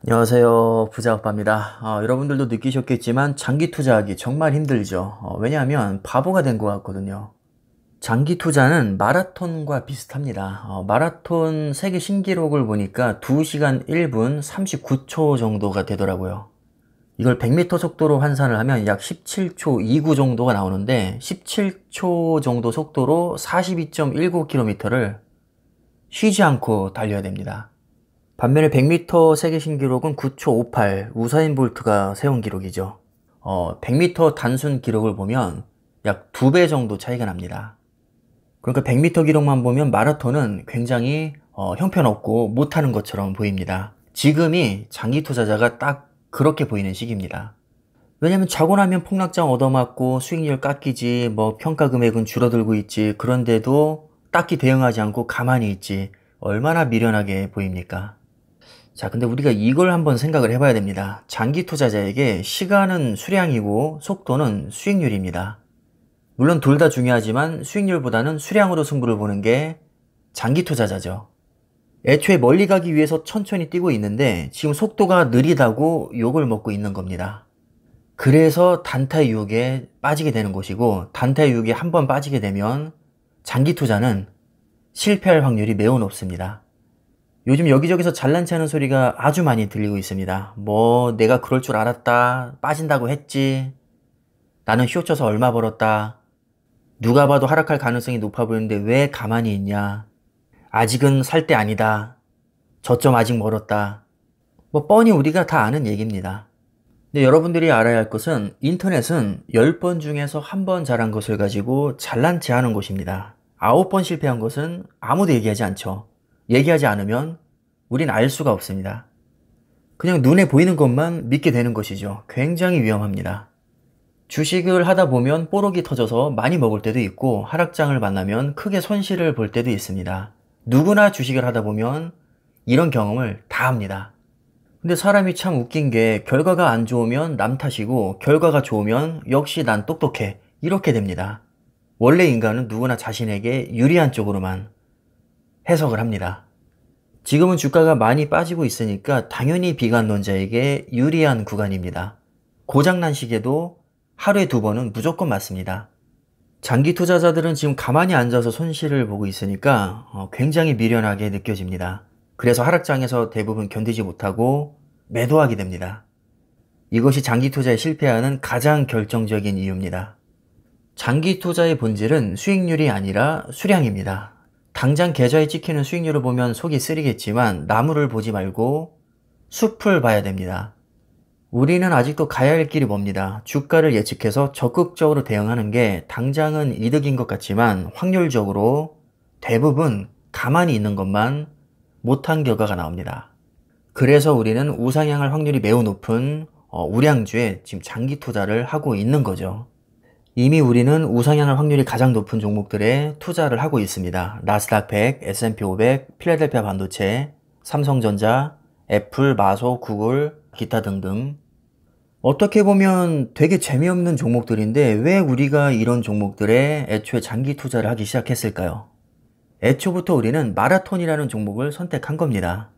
안녕하세요. 부자오빠입니다. 여러분들도 느끼셨겠지만 장기 투자하기 정말 힘들죠. 왜냐하면 바보가 된 것 같거든요. 장기 투자는 마라톤과 비슷합니다. 마라톤 세계 신기록을 보니까 2시간 1분 39초 정도가 되더라고요. 이걸 100m 속도로 환산을 하면 약 17초 29 정도가 나오는데 17초 정도 속도로 42.19km를 쉬지 않고 달려야 됩니다. 반면에 100m 세계 신기록은 9초 58, 우사인 볼트가 세운 기록이죠. 100m 단순 기록을 보면 약 2배 정도 차이가 납니다. 그러니까 100m 기록만 보면 마라톤은 굉장히 형편없고 못하는 것처럼 보입니다. 지금이 장기 투자자가 딱 그렇게 보이는 시기입니다. 왜냐면 자고 나면 폭락장 얻어맞고 수익률 깎이지, 평가 금액은 줄어들고 있지, 그런데도 딱히 대응하지 않고 가만히 있지, 얼마나 미련하게 보입니까? 자, 근데 우리가 이걸 한번 생각을 해봐야 됩니다. 장기 투자자에게 시간은 수량이고 속도는 수익률입니다. 물론 둘 다 중요하지만 수익률보다는 수량으로 승부를 보는 게 장기 투자자죠. 애초에 멀리 가기 위해서 천천히 뛰고 있는데 지금 속도가 느리다고 욕을 먹고 있는 겁니다. 그래서 단타 유혹에 빠지게 되는 것이고, 단타 유혹에 한번 빠지게 되면 장기 투자는 실패할 확률이 매우 높습니다. 요즘 여기저기서 잘난 체하는 소리가 아주 많이 들리고 있습니다. 내가 그럴 줄 알았다. 빠진다고 했지. 나는 쇼쳐서 얼마 벌었다. 누가 봐도 하락할 가능성이 높아 보이는데 왜 가만히 있냐. 아직은 살 때 아니다. 저점 아직 멀었다. 뻔히 우리가 다 아는 얘기입니다. 근데 여러분들이 알아야 할 것은 인터넷은 10번 중에서 1번 잘한 것을 가지고 잘난 체 하는 곳입니다. 9번 실패한 것은 아무도 얘기하지 않죠. 얘기하지 않으면 우린 알 수가 없습니다. 그냥 눈에 보이는 것만 믿게 되는 것이죠. 굉장히 위험합니다. 주식을 하다 보면 뽀록이 터져서 많이 먹을 때도 있고 하락장을 만나면 크게 손실을 볼 때도 있습니다. 누구나 주식을 하다 보면 이런 경험을 다 합니다. 근데 사람이 참 웃긴 게 결과가 안 좋으면 남 탓이고 결과가 좋으면 역시 난 똑똑해 이렇게 됩니다. 원래 인간은 누구나 자신에게 유리한 쪽으로만 해석을 합니다. 지금은 주가가 많이 빠지고 있으니까 당연히 비관론자에게 유리한 구간입니다. 고장난 시계도 하루에 2번은 무조건 맞습니다. 장기 투자자들은 지금 가만히 앉아서 손실을 보고 있으니까 굉장히 미련하게 느껴집니다. 그래서 하락장에서 대부분 견디지 못하고 매도하게 됩니다. 이것이 장기 투자에 실패하는 가장 결정적인 이유입니다. 장기 투자의 본질은 수익률이 아니라 수량입니다. 당장 계좌에 찍히는 수익률을 보면 속이 쓰리겠지만 나무를 보지 말고 숲을 봐야 됩니다. 우리는 아직도 가야 할 길이 멉니다. 주가를 예측해서 적극적으로 대응하는 게 당장은 이득인 것 같지만 확률적으로 대부분 가만히 있는 것만 못한 결과가 나옵니다. 그래서 우리는 우상향할 확률이 매우 높은 우량주에 지금 장기 투자를 하고 있는 거죠. 이미 우리는 우상향할 확률이 가장 높은 종목들에 투자를 하고 있습니다. 나스닥 100, S&P 500, 필라델피아 반도체, 삼성전자, 애플, 마소, 구글, 기타 등등. 어떻게 보면 되게 재미없는 종목들인데 왜 우리가 이런 종목들에 애초에 장기 투자를 하기 시작했을까요? 애초부터 우리는 마라톤이라는 종목을 선택한 겁니다.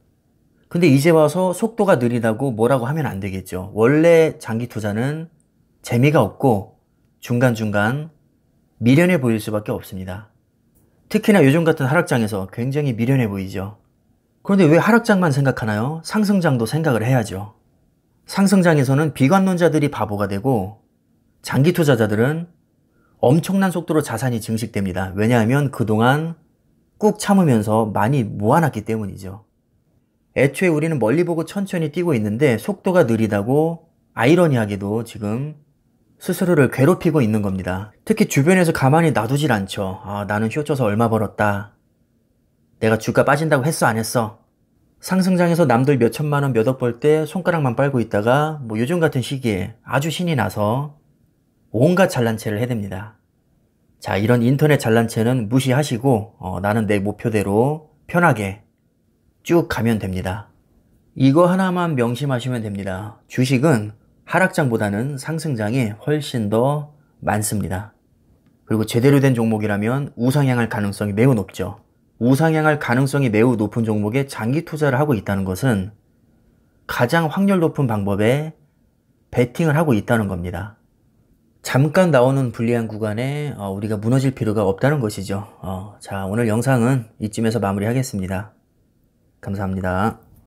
근데 이제 와서 속도가 느리다고 뭐라고 하면 안 되겠죠. 원래 장기 투자는 재미가 없고 중간중간 미련해 보일 수밖에 없습니다. 특히나 요즘 같은 하락장에서 굉장히 미련해 보이죠. 그런데 왜 하락장만 생각하나요? 상승장도 생각을 해야죠. 상승장에서는 비관론자들이 바보가 되고 장기 투자자들은 엄청난 속도로 자산이 증식됩니다. 왜냐하면 그동안 꾹 참으면서 많이 모아놨기 때문이죠. 애초에 우리는 멀리 보고 천천히 뛰고 있는데 속도가 느리다고 아이러니하게도 지금 스스로를 괴롭히고 있는 겁니다. 특히 주변에서 가만히 놔두질 않죠. 나는 쇼쳐서 얼마 벌었다. 내가 주가 빠진다고 했어 안 했어? 상승장에서 남들 몇 천만 원 몇 억 벌 때 손가락만 빨고 있다가 요즘 같은 시기에 아주 신이 나서 온갖 잘난체를 해댑니다. 자, 이런 인터넷 잘난체는 무시하시고 나는 내 목표대로 편하게 쭉 가면 됩니다. 이거 하나만 명심하시면 됩니다. 주식은 하락장보다는 상승장이 훨씬 더 많습니다. 그리고 제대로 된 종목이라면 우상향할 가능성이 매우 높죠. 우상향할 가능성이 매우 높은 종목에 장기 투자를 하고 있다는 것은 가장 확률 높은 방법에 베팅을 하고 있다는 겁니다. 잠깐 나오는 불리한 구간에 우리가 무너질 필요가 없다는 것이죠. 자, 오늘 영상은 이쯤에서 마무리하겠습니다. 감사합니다.